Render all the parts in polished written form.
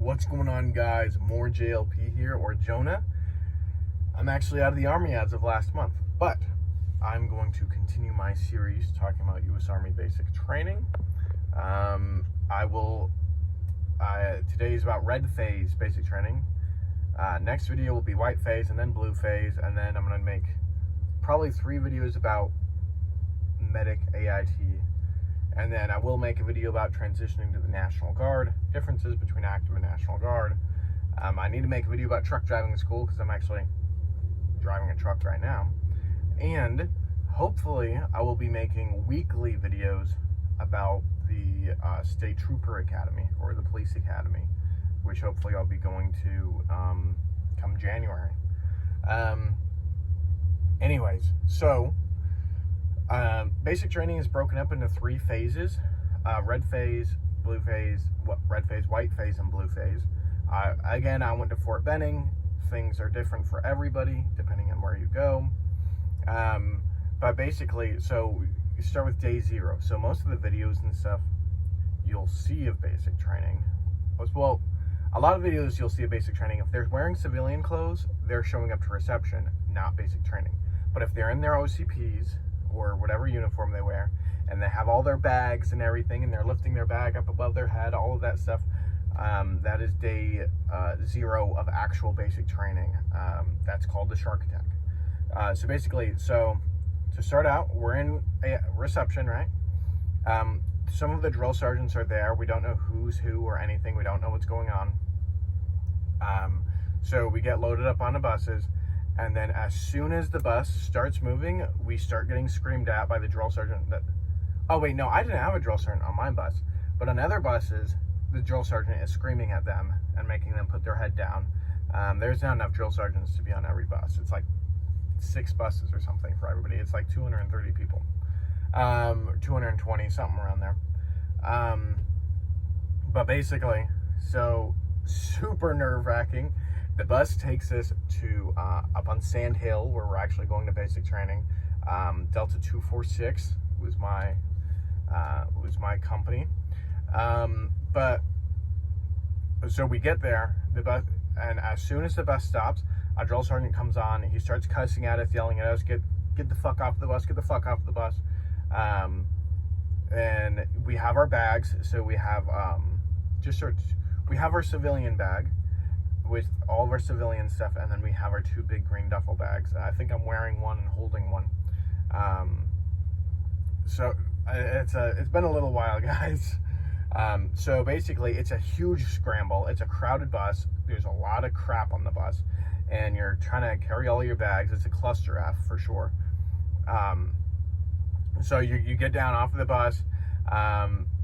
What's going on, guys? More JLP here, or Jonah. I'm actually out of the Army as of last month, but I'm going to continue my series talking about U.S. Army basic training. Today is about red phase basic training. Next video will be white phase, and then blue phase, and then I'm going to make probably 3 videos about medic AIT. And then I will make a video about transitioning to the National Guard, differences between active and National Guard. I need to make a video about truck driving in school because I'm actually driving a truck right now. And hopefully I will be making weekly videos about the State Trooper Academy or the Police Academy, which hopefully I'll be going to come January. Anyways, so basic training is broken up into 3 phases: red phase, blue phase, white phase, and blue phase. Again, I went to Fort Benning. Things are different for everybody depending on where you go. But basically, so you start with day 0. So most of the videos and stuff you'll see of basic training, well, a lot of videos you'll see of basic training, if they're wearing civilian clothes, they're showing up to reception, not basic training. But if they're in their OCPs, or whatever uniform they wear, and they have all their bags and everything, and they're lifting their bag up above their head, all of that stuff, that is day 0 of actual basic training. That's called the shark attack. So basically, to start out, we're in a reception, right? Some of the drill sergeants are there. We don't know who's who or anything. We don't know what's going on. So we get loaded up on the buses. And then as soon as the bus starts moving, we start getting screamed at by the drill sergeant oh wait, no, I didn't have a drill sergeant on my bus, but on other buses, the drill sergeant is screaming at them and making them put their head down. There's not enough drill sergeants to be on every bus. It's like 6 buses or something for everybody. It's like 230 people, 220, something around there. But basically, so super nerve-wracking. The bus takes us to up on Sand Hill, where we're actually going to basic training. Delta 246 was my company. But so we get there, the bus, and as soon as the bus stops, a drill sergeant comes on. He starts cussing at us, yelling at us, "Get the fuck off the bus! Get the fuck off the bus!" And we have our bags, so we have we have our civilian bag with all of our civilian stuff, and then we have our 2 big green duffel bags. I think I'm wearing one and holding one. So it's been a little while, guys. So basically, it's a huge scramble. It's a crowded bus. There's a lot of crap on the bus, and you're trying to carry all your bags. It's a cluster F for sure. So you get down off of the bus.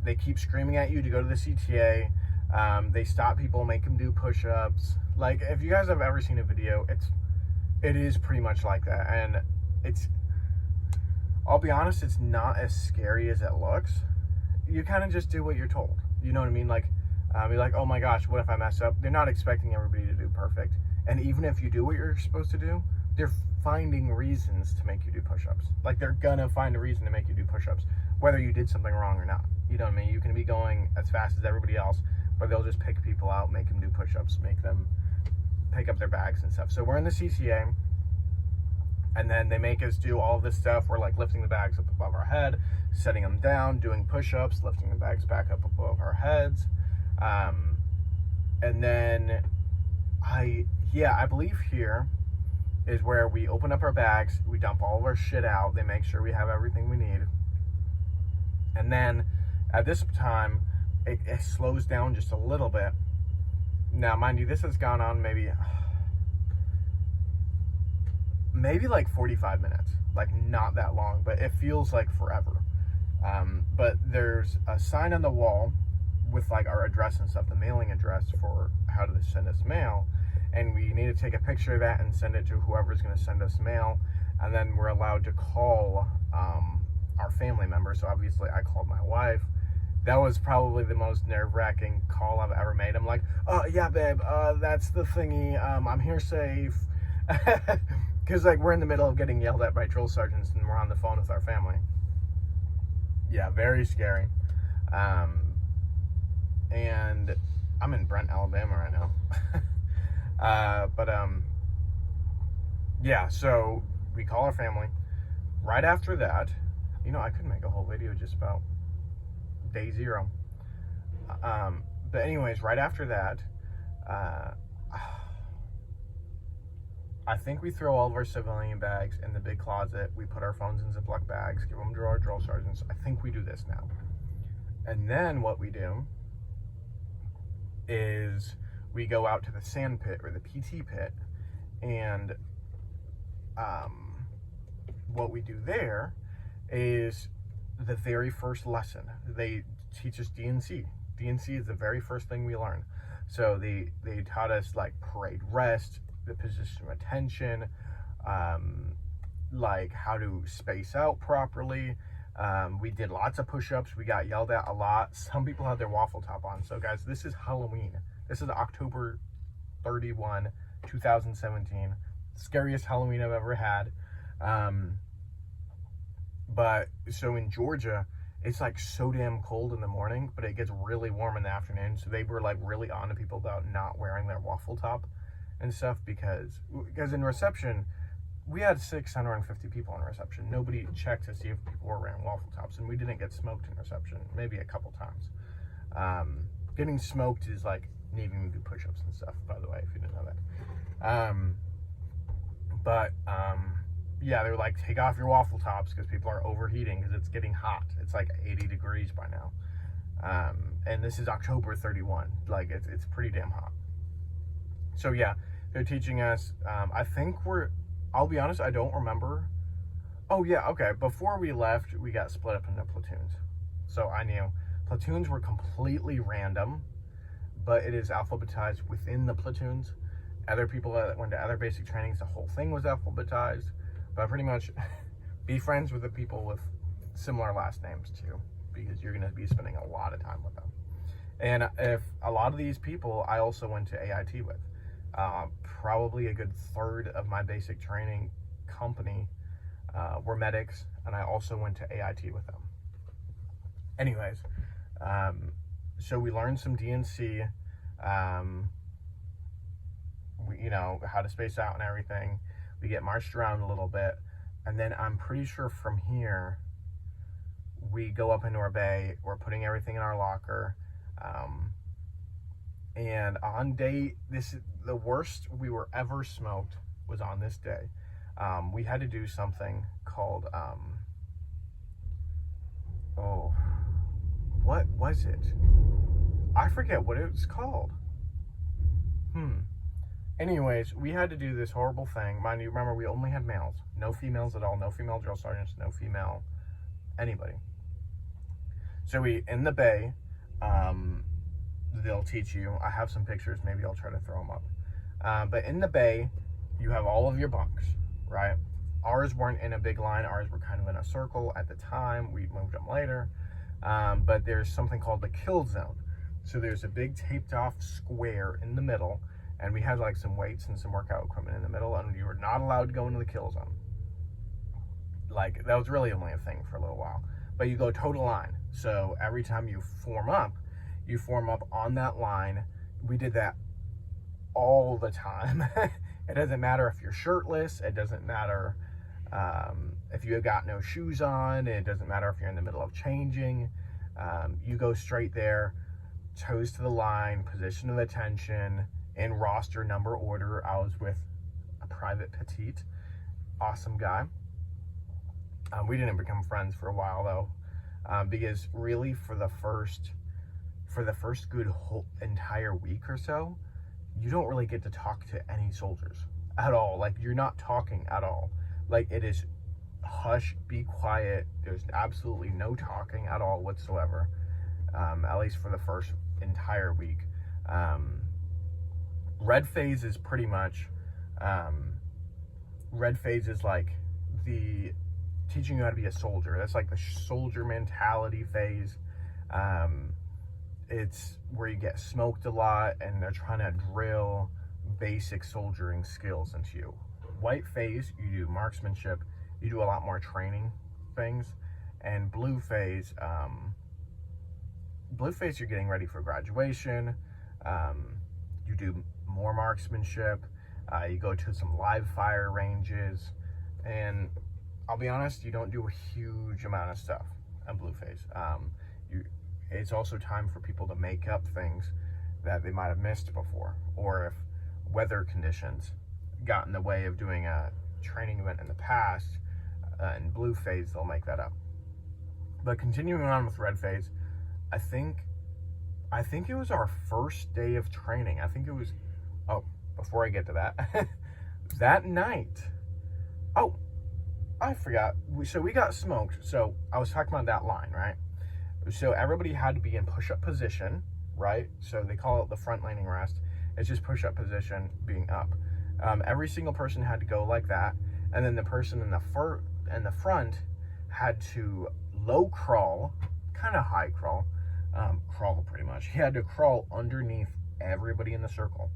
They keep screaming at you to go to the CTA. They stop people, make them do push-ups. Like, if you guys have ever seen a video, it is pretty much like that. And I'll be honest, it's not as scary as it looks. You kind of just do what you're told. You know what I mean? Like, you're like, oh my gosh, what if I mess up? They're not expecting everybody to do perfect. And even if you do what you're supposed to do, they're finding reasons to make you do push-ups. Like, they're gonna find a reason to make you do push-ups, whether you did something wrong or not. You know what I mean? You can be going as fast as everybody else, but they'll just pick people out, make them do push-ups, make them pick up their bags and stuff. So we're in the CTA, and then they make us do all this stuff. We're like lifting the bags up above our head, setting them down, doing push-ups, lifting the bags back up above our heads. And then I believe here is where we open up our bags, we dump all of our shit out, they make sure we have everything we need. And then at this time, it slows down just a little bit. Now, mind you, this has gone on maybe like 45 minutes. Like, not that long, but it feels like forever. But there's a sign on the wall with like our address and stuff, the mailing address for how to send us mail. And we need to take a picture of that and send it to whoever's going to send us mail. And then we're allowed to call our family members. So obviously I called my wife. That was probably the most nerve-wracking call I've ever made. I'm like, oh yeah, babe, that's the thingy. I'm here safe. Because like we're in the middle of getting yelled at by drill sergeants and we're on the phone with our family. Yeah, very scary. And I'm I'm in Brent, Alabama right now. Yeah, so we call our family. Right after that, I could make a whole video just about day 0. But anyways, right after that, I think we throw all of our civilian bags in the big closet. We put our phones in Ziploc bags, give them to our drill sergeants. I think we do this now. And then what we do is we go out to the sand pit or the PT pit, and what we do there is the very first lesson. They teach us DNC. DNC is the very first thing we learn. So they taught us like parade rest, the position of attention, like how to space out properly. We did lots of push-ups. We got yelled at a lot. Some people had their waffle top on. So guys, this is Halloween. This is October 31, 2017. Scariest Halloween I've ever had. But so in Georgia, it's like so damn cold in the morning, but it gets really warm in the afternoon. So they were like really on to people about not wearing their waffle top and stuff, because in reception, we had 650 people in reception. Nobody checked to see if people were wearing waffle tops, and we didn't get smoked in reception, maybe a couple times. Getting smoked is like needing to do push-ups and stuff, by the way, if you didn't know that. Yeah, they were like, take off your waffle tops because people are overheating because it's getting hot. It's like 80 degrees by now. And this is October 31. Like, it's pretty damn hot. So yeah, they're teaching us, I'll be honest, I don't remember. Oh yeah, okay, before we left, we got split up into platoons. So I knew platoons were completely random, but it is alphabetized within the platoons. Other people that went to other basic trainings, the whole thing was alphabetized. But pretty much be friends with the people with similar last names too, because you're going to be spending a lot of time with them. And if a lot of these people I also went to AIT with, probably a good third of my basic training company were medics, and I also went to AIT with them. Anyways, so we learned some DNC, how to space out and everything. We get marched around a little bit, and then I'm pretty sure from here we go up into our bay. We're putting everything in our locker, and on day, this is the worst we were ever smoked, was on this day. We had to do something called what was it? I forget what it was called. Anyways, we had to do this horrible thing. Mind you, remember, we only had males. No females at all. No female drill sergeants. No female anybody. So in the bay, they'll teach you. I have some pictures. Maybe I'll try to throw them up. But in the bay, you have all of your bunks, right? Ours weren't in a big line. Ours were kind of in a circle at the time. We moved them later. But there's something called the kill zone. So there's a big taped off square in the middle, and we had like some weights and some workout equipment in the middle, and you were not allowed to go into the kill zone. Like, that was really only a thing for a little while. But you go toe to line. So every time you form up on that line. We did that all the time. It doesn't matter if you're shirtless. It doesn't matter if you have got no shoes on. It doesn't matter if you're in the middle of changing. You go straight there, toes to the line, position of attention, in roster number order. I was with a private petite, awesome guy. We didn't become friends for a while though, because really for the first good whole entire week or so, you don't really get to talk to any soldiers at all. Like, you're not talking at all. Like, it is hush, be quiet. There's absolutely no talking at all whatsoever, at least for the first entire week. Red phase is pretty much, red phase is like the teaching you how to be a soldier. That's like the soldier mentality phase. It's where you get smoked a lot and they're trying to drill basic soldiering skills into you. White phase, you do marksmanship, you do a lot more training things. And blue phase, you're getting ready for graduation. You do more marksmanship. You go to some live fire ranges, and I'll be honest, you don't do a huge amount of stuff on blue phase. It's also time for people to make up things that they might have missed before, or if weather conditions got in the way of doing a training event in the past, in blue phase, they'll make that up. But continuing on with red phase, I think it was our first day of training. I think it was, before I get to that, that night, I forgot. So we got smoked. So I was talking about that line, right? So everybody had to be in push-up position, right? So they call it the front leaning rest. It's just push-up position being up. Every single person had to go like that. And then the person in the front had to low crawl, kind of high crawl, crawl pretty much. He had to crawl underneath everybody in the circle.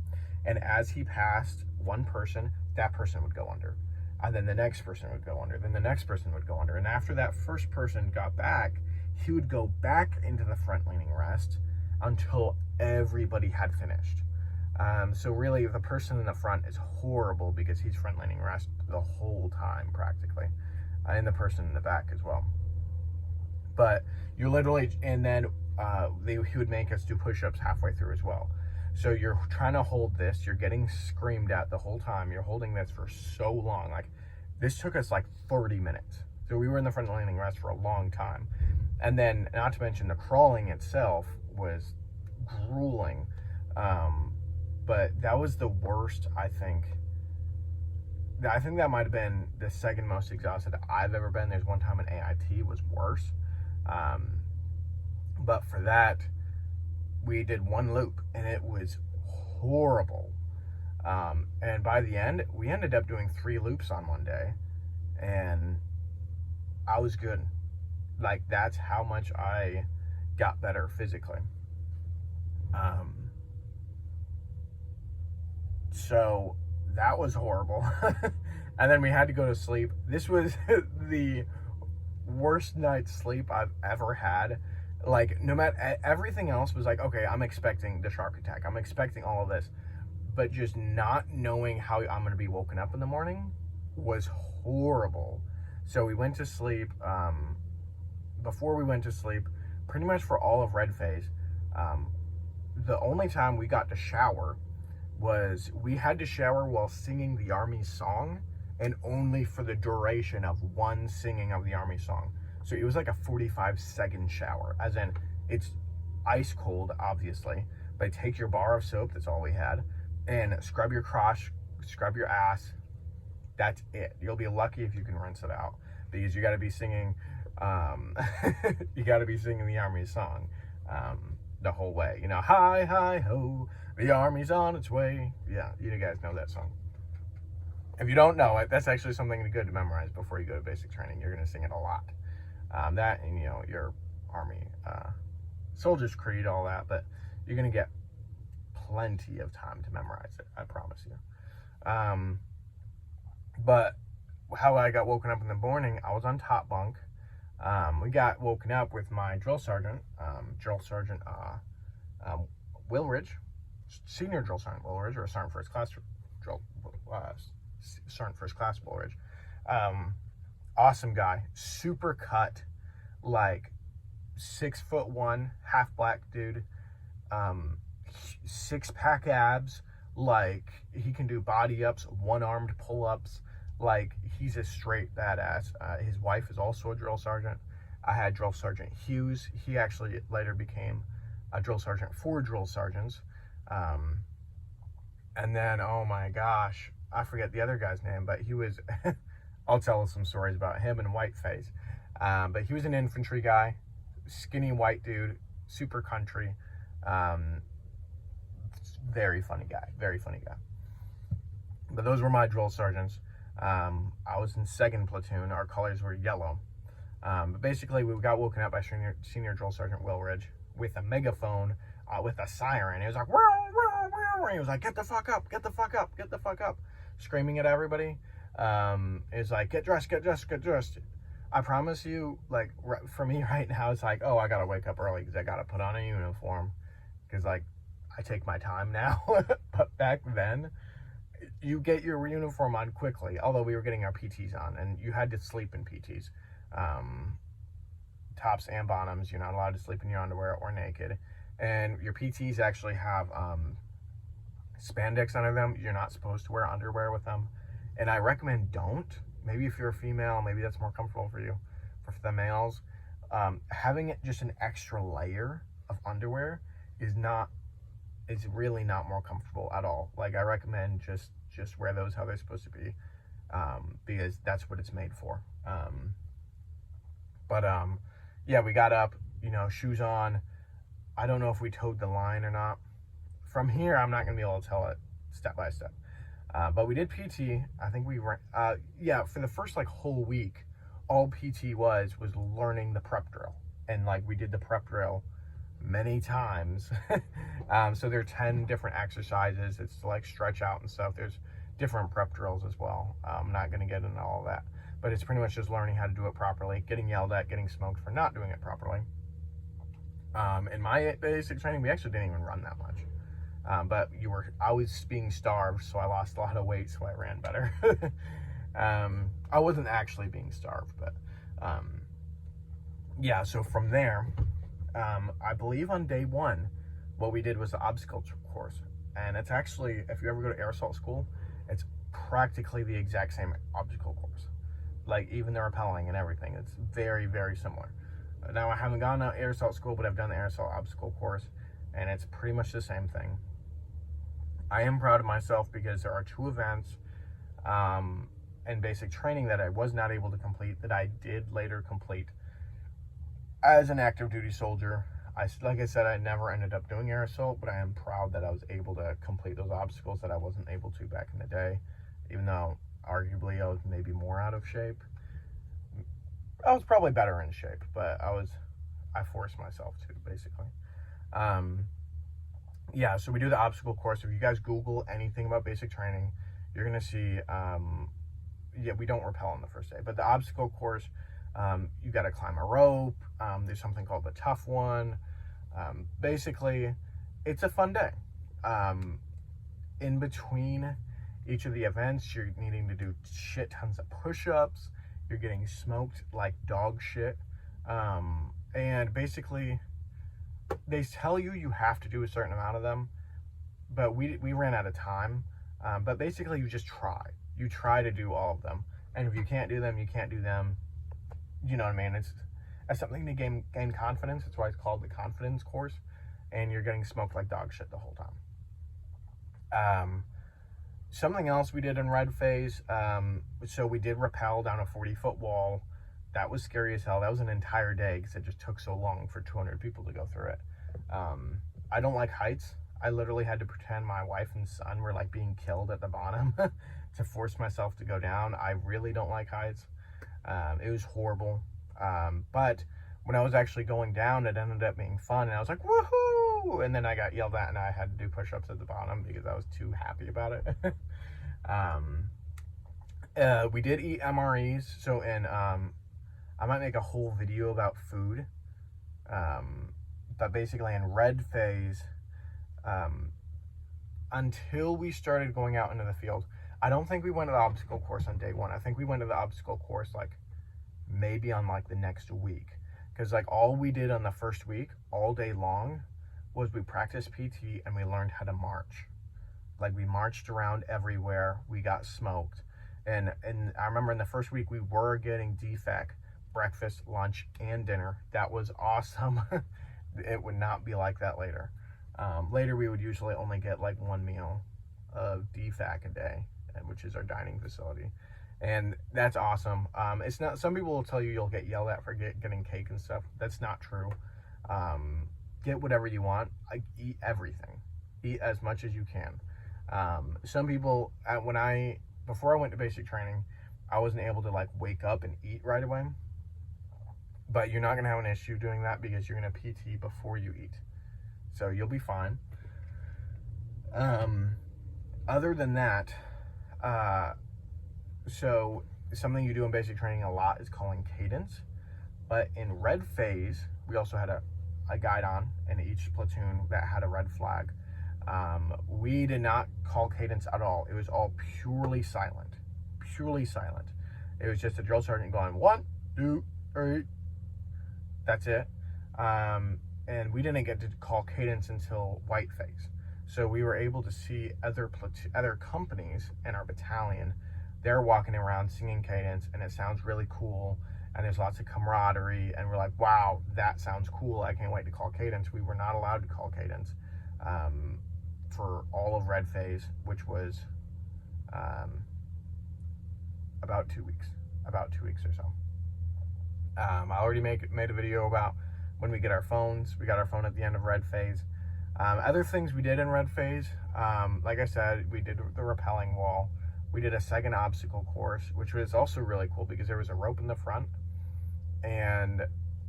And as he passed one person, that person would go under. And then the next person would go under. Then the next person would go under. And after that first person got back, he would go back into the front leaning rest until everybody had finished. So really, the person in the front is horrible because he's front leaning rest the whole time practically, and the person in the back as well. But you're literally, and then he would make us do push-ups halfway through as well. So you're trying to hold this, you're getting screamed at the whole time, you're holding this for so long. Like, this took us like 30 minutes. So we were in the front leaning rest for a long time. And then, not to mention, the crawling itself was grueling. But that was the worst, I think. I think that might have been the second most exhausted I've ever been. There's one time in AIT was worse. But for that, we did one loop, and it was horrible. And by the end, we ended up doing 3 loops on one day, and I was good. Like, that's how much I got better physically. So that was horrible. And then we had to go to sleep. This was the worst night's sleep I've ever had. Like, no matter, everything else was like, okay, I'm expecting the shark attack, I'm expecting all of this, but just not knowing how I'm going to be woken up in the morning was horrible. So we went to sleep. Before we went to sleep, pretty much for all of red phase, the only time we got to shower was we had to shower while singing the Army song, and only for the duration of one singing of the Army song. So it was like a 45-second shower, as in, it's ice cold, obviously, but take your bar of soap, that's all we had, and scrub your crotch, scrub your ass. That's it. You'll be lucky if you can rinse it out, because you got to be singing, you got to be singing the Army song the whole way. You know, hi, hi, ho, the Army's on its way. Yeah, you guys know that song. If you don't know it, that's actually something good to memorize before you go to basic training. You're going to sing it a lot. That, and, you know, your Army Soldier's Creed, all that, but you're going to get plenty of time to memorize it, I promise you. But how I got woken up in the morning, I was on top bunk. We got woken up with my drill sergeant, Willridge, senior drill sergeant Willridge, or sergeant first class sergeant first class Willridge. Awesome guy, super cut, like 6'1", half black dude, 6-pack abs, like he can do body ups, one-armed pull-ups, like he's a straight badass. His wife is also a drill sergeant. I had Drill Sergeant Hughes. He actually later became a drill sergeant for drill sergeants. And then, oh my gosh, I forget the other guy's name, but he was, I'll tell some stories about him and Whiteface. But he was an infantry guy, skinny white dude, super country. Very funny guy, very funny guy. But those were my drill sergeants. I was in 2nd platoon. Our colors were yellow. But basically, we got woken up by senior drill sergeant Willridge with a megaphone, with a siren. He was like, "Wow, wow, wow." He was like, "Get the fuck up, get the fuck up, get the fuck up," screaming at everybody. It was like, "Get dressed, get dressed, get dressed." I promise you, like, for me right now, it's like, oh, I gotta wake up early because I gotta put on a uniform. Because, like, I take my time now. But back then, you get your uniform on quickly, although we were getting our PTs on, and you had to sleep in PTs. Tops and bottoms, you're not allowed to sleep in your underwear or naked. And your PTs actually have spandex under them. You're not supposed to wear underwear with them. And I recommend don't. Maybe if you're a female, maybe that's more comfortable for you. For the males, having just an extra layer of underwear is really not more comfortable at all. Like, I recommend just wear those how they're supposed to be, because that's what it's made for. Yeah, we got up, shoes on. I don't know if we towed the line or not. From here, I'm not going to be able to tell it step by step. But we did PT. I think we ran, for the first whole week, all PT was learning the prep drill. And we did the prep drill many times. So there are 10 different exercises. It's to stretch out and stuff. There's different prep drills as well. I'm not going to get into all of that. But it's pretty much just learning how to do it properly, getting yelled at, getting smoked for not doing it properly. In my basic training, we actually didn't even run that much. But I was being starved, so I lost a lot of weight, so I ran better. I wasn't actually being starved, but so from there, I believe on day one, what we did was the obstacle course. And it's actually, if you ever go to air assault school, it's practically the exact same obstacle course. Even the rappelling and everything, it's very, very similar. Now, I haven't gone to air assault school, but I've done the air assault obstacle course, and it's pretty much the same thing. I am proud of myself because there are 2 events and basic training that I was not able to complete that I did later complete as an active duty soldier. Like I said, I never ended up doing air assault, but I am proud that I was able to complete those obstacles that I wasn't able to back in the day, even though arguably I was maybe more out of shape. I was probably better in shape, but I forced myself to, basically. So we do the obstacle course. If you guys Google anything about basic training, you're going to see, we don't rappel on the first day, but the obstacle course, you got to climb a rope. There's something called the tough one. Basically, it's a fun day. In between each of the events, you're needing to do shit tons of push-ups. You're getting smoked like dog shit. And basically, they tell you have to do a certain amount of them, but we ran out of time. But basically, you just try. You try to do all of them. And if you can't do them, you can't do them. You know what I mean? It's something to gain confidence. That's why it's called the confidence course. And you're getting smoked like dog shit the whole time. Something else we did in red phase. So we did rappel down a 40-foot wall. That was scary as hell. That was an entire day because it just took so long for 200 people to go through it. I don't like heights. I literally had to pretend my wife and son were being killed at the bottom to force myself to go down. I really don't like heights. It was horrible. But when I was actually going down, it ended up being fun. And I was like, woohoo! And then I got yelled at and I had to do push-ups at the bottom because I was too happy about it. We did eat MREs. So I might make a whole video about food. But basically in red phase, until we started going out into the field, I don't think we went to the obstacle course on day one. I think we went to the obstacle course maybe on the next week. Because all we did on the first week, all day long, was we practiced PT and we learned how to march. We marched around everywhere. We got smoked. And I remember in the first week, we were getting DFAC, breakfast, lunch, and dinner. That was awesome. It would not be like that later. Later, we would usually only get 1 meal of DFAC a day, which is our dining facility. And that's awesome. It's not. Some people will tell you you'll get yelled at for getting cake and stuff. That's not true. Get whatever you want. Eat everything. Eat as much as you can. Some people, before I went to basic training, I wasn't able to wake up and eat right away. But you're not going to have an issue doing that because you're going to PT before you eat. So you'll be fine. Other than that, so something you do in basic training a lot is calling cadence. But in red phase, we also had a guide on in each platoon that had a red flag. We did not call cadence at all. It was all purely silent. Purely silent. It was just a drill sergeant going 1, 2, 3. That's it. And we didn't get to call cadence until white phase. So we were able to see other companies in our battalion. They're walking around singing cadence, and it sounds really cool. And there's lots of camaraderie, and we're like, wow, that sounds cool. I can't wait to call cadence. We were not allowed to call cadence for all of red phase, which was about 2 weeks. About 2 weeks or so. I already made a video about when we get our phones. We got our phone at the end of red phase. Other things we did in red phase, like I said, we did the rappelling wall. We did a second obstacle course, which was also really cool because there was a rope in the front, and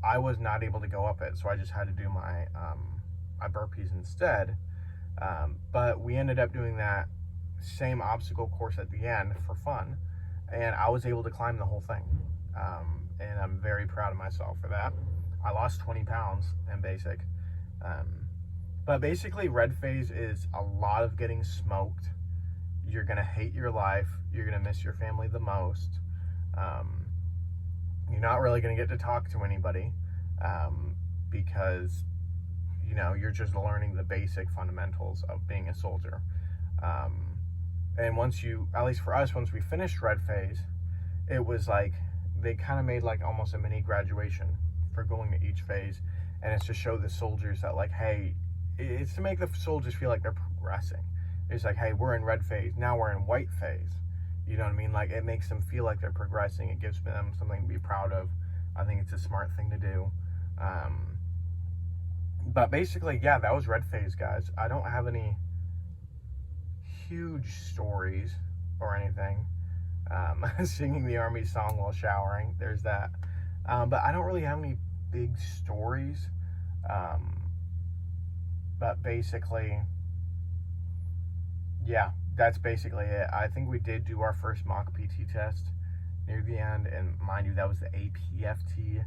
I was not able to go up it, so I just had to do my burpees instead. But we ended up doing that same obstacle course at the end for fun, and I was able to climb the whole thing. And I'm very proud of myself for that. I lost 20 pounds in basic. But basically, red phase is a lot of getting smoked. You're going to hate your life. You're going to miss your family the most. You're not really going to get to talk to anybody because, you know, you're just learning the basic fundamentals of being a soldier. And once you, at least for us, once we finished red phase, it was like they kind of made like almost a mini graduation for going to each phase. And it's to show the soldiers that, like, hey, it's to make the soldiers feel like they're progressing. It's like, hey, we're in red phase, now we're in white phase. You know what I mean? Like, it makes them feel like they're progressing. It gives them something to be proud of. I think it's a smart thing to do. But basically, yeah, that was red phase, guys. I don't have any huge stories or anything. Singing the Army song while showering, there's that. But I don't really have any big stories. But basically, yeah, that's basically it. I think we did do our first mock PT test near the end, and mind you, that was the APFT.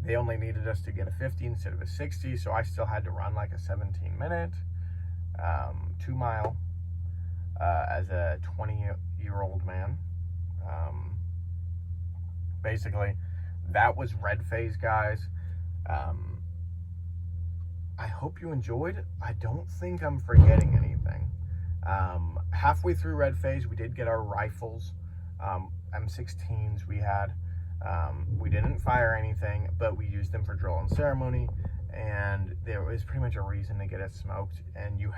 They only needed us to get a 50 instead of a 60, so I still had to run like a 17-minute 2-mile as a 20-year-old man. Basically, that was red phase, guys. I hope you enjoyed. I don't think I'm forgetting anything. Halfway through red phase, we did get our rifles, M16s we had. We didn't fire anything, but we used them for drill and ceremony, and there was pretty much a reason to get it smoked. And you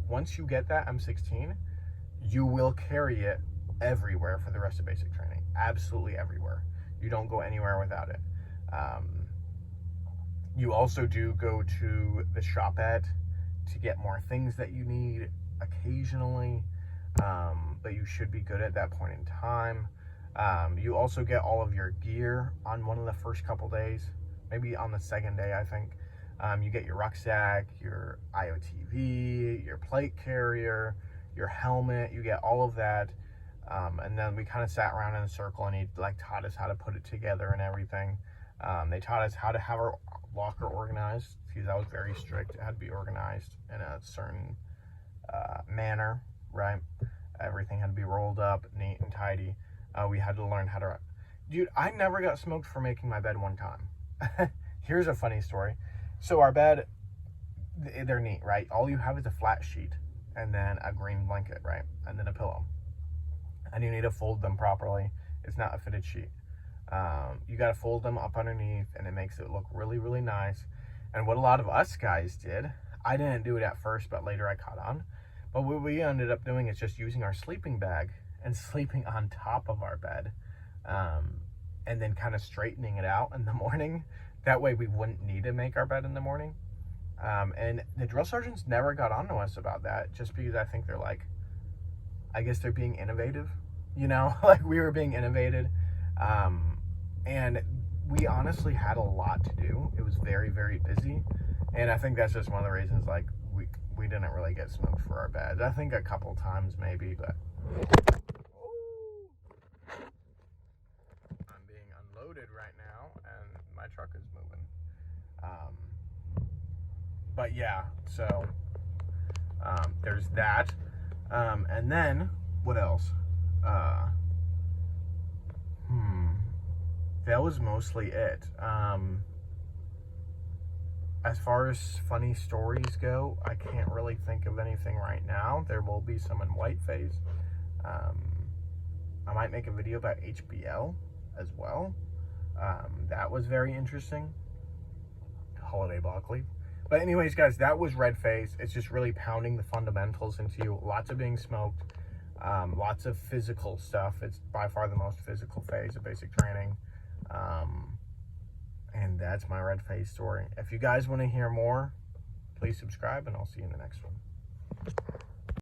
once you get that M16, you will carry it everywhere for the rest of basic training. Absolutely everywhere. You don't go anywhere without it. You also do go to the shopette to get more things that you need occasionally, but you should be good at that point in time. You also get all of your gear on one of the first couple days, maybe on the second day, I think. You get your rucksack, your IOTV, your plate carrier, your helmet, you get all of that. And then we kind of sat around in a circle, and he like taught us how to put it together and everything. They taught us how to have our locker organized, because that was very strict. It had to be organized in a certain manner, right? Everything had to be rolled up, neat and tidy. We had to learn how to... Dude, I never got smoked for making my bed one time. Here's a funny story. So our bed, they're neat, right? All you have is a flat sheet and then a green blanket, right? And then a pillow. And you need to fold them properly. It's not a fitted sheet. You got to fold them up underneath, and it makes it look really, really nice. And what a lot of us guys did, I didn't do it at first, but later I caught on. But what we ended up doing is just using our sleeping bag and sleeping on top of our bed, and then kind of straightening it out in the morning. That way we wouldn't need to make our bed in the morning. And the drill sergeants never got on to us about that, just because I think they're like, I guess they're being innovative, you know, like we were being innovated. And we honestly had a lot to do. It was very, very busy. And I think that's just one of the reasons, like, we didn't really get smoked for our beds. I think a couple times maybe, but I'm being unloaded right now, and my truck is moving. But yeah, so There's that. And then, what else? That was mostly it. As far as funny stories go, I can't really think of anything right now. There will be some in white phase. I might make a video about HBL as well. That was very interesting. Holiday block leaf. But anyways, guys, that was red phase. It's just really pounding the fundamentals into you. Lots of being smoked. Lots of physical stuff. It's by far the most physical phase of basic training. And that's my red phase story. If you guys want to hear more, please subscribe, and I'll see you in the next one.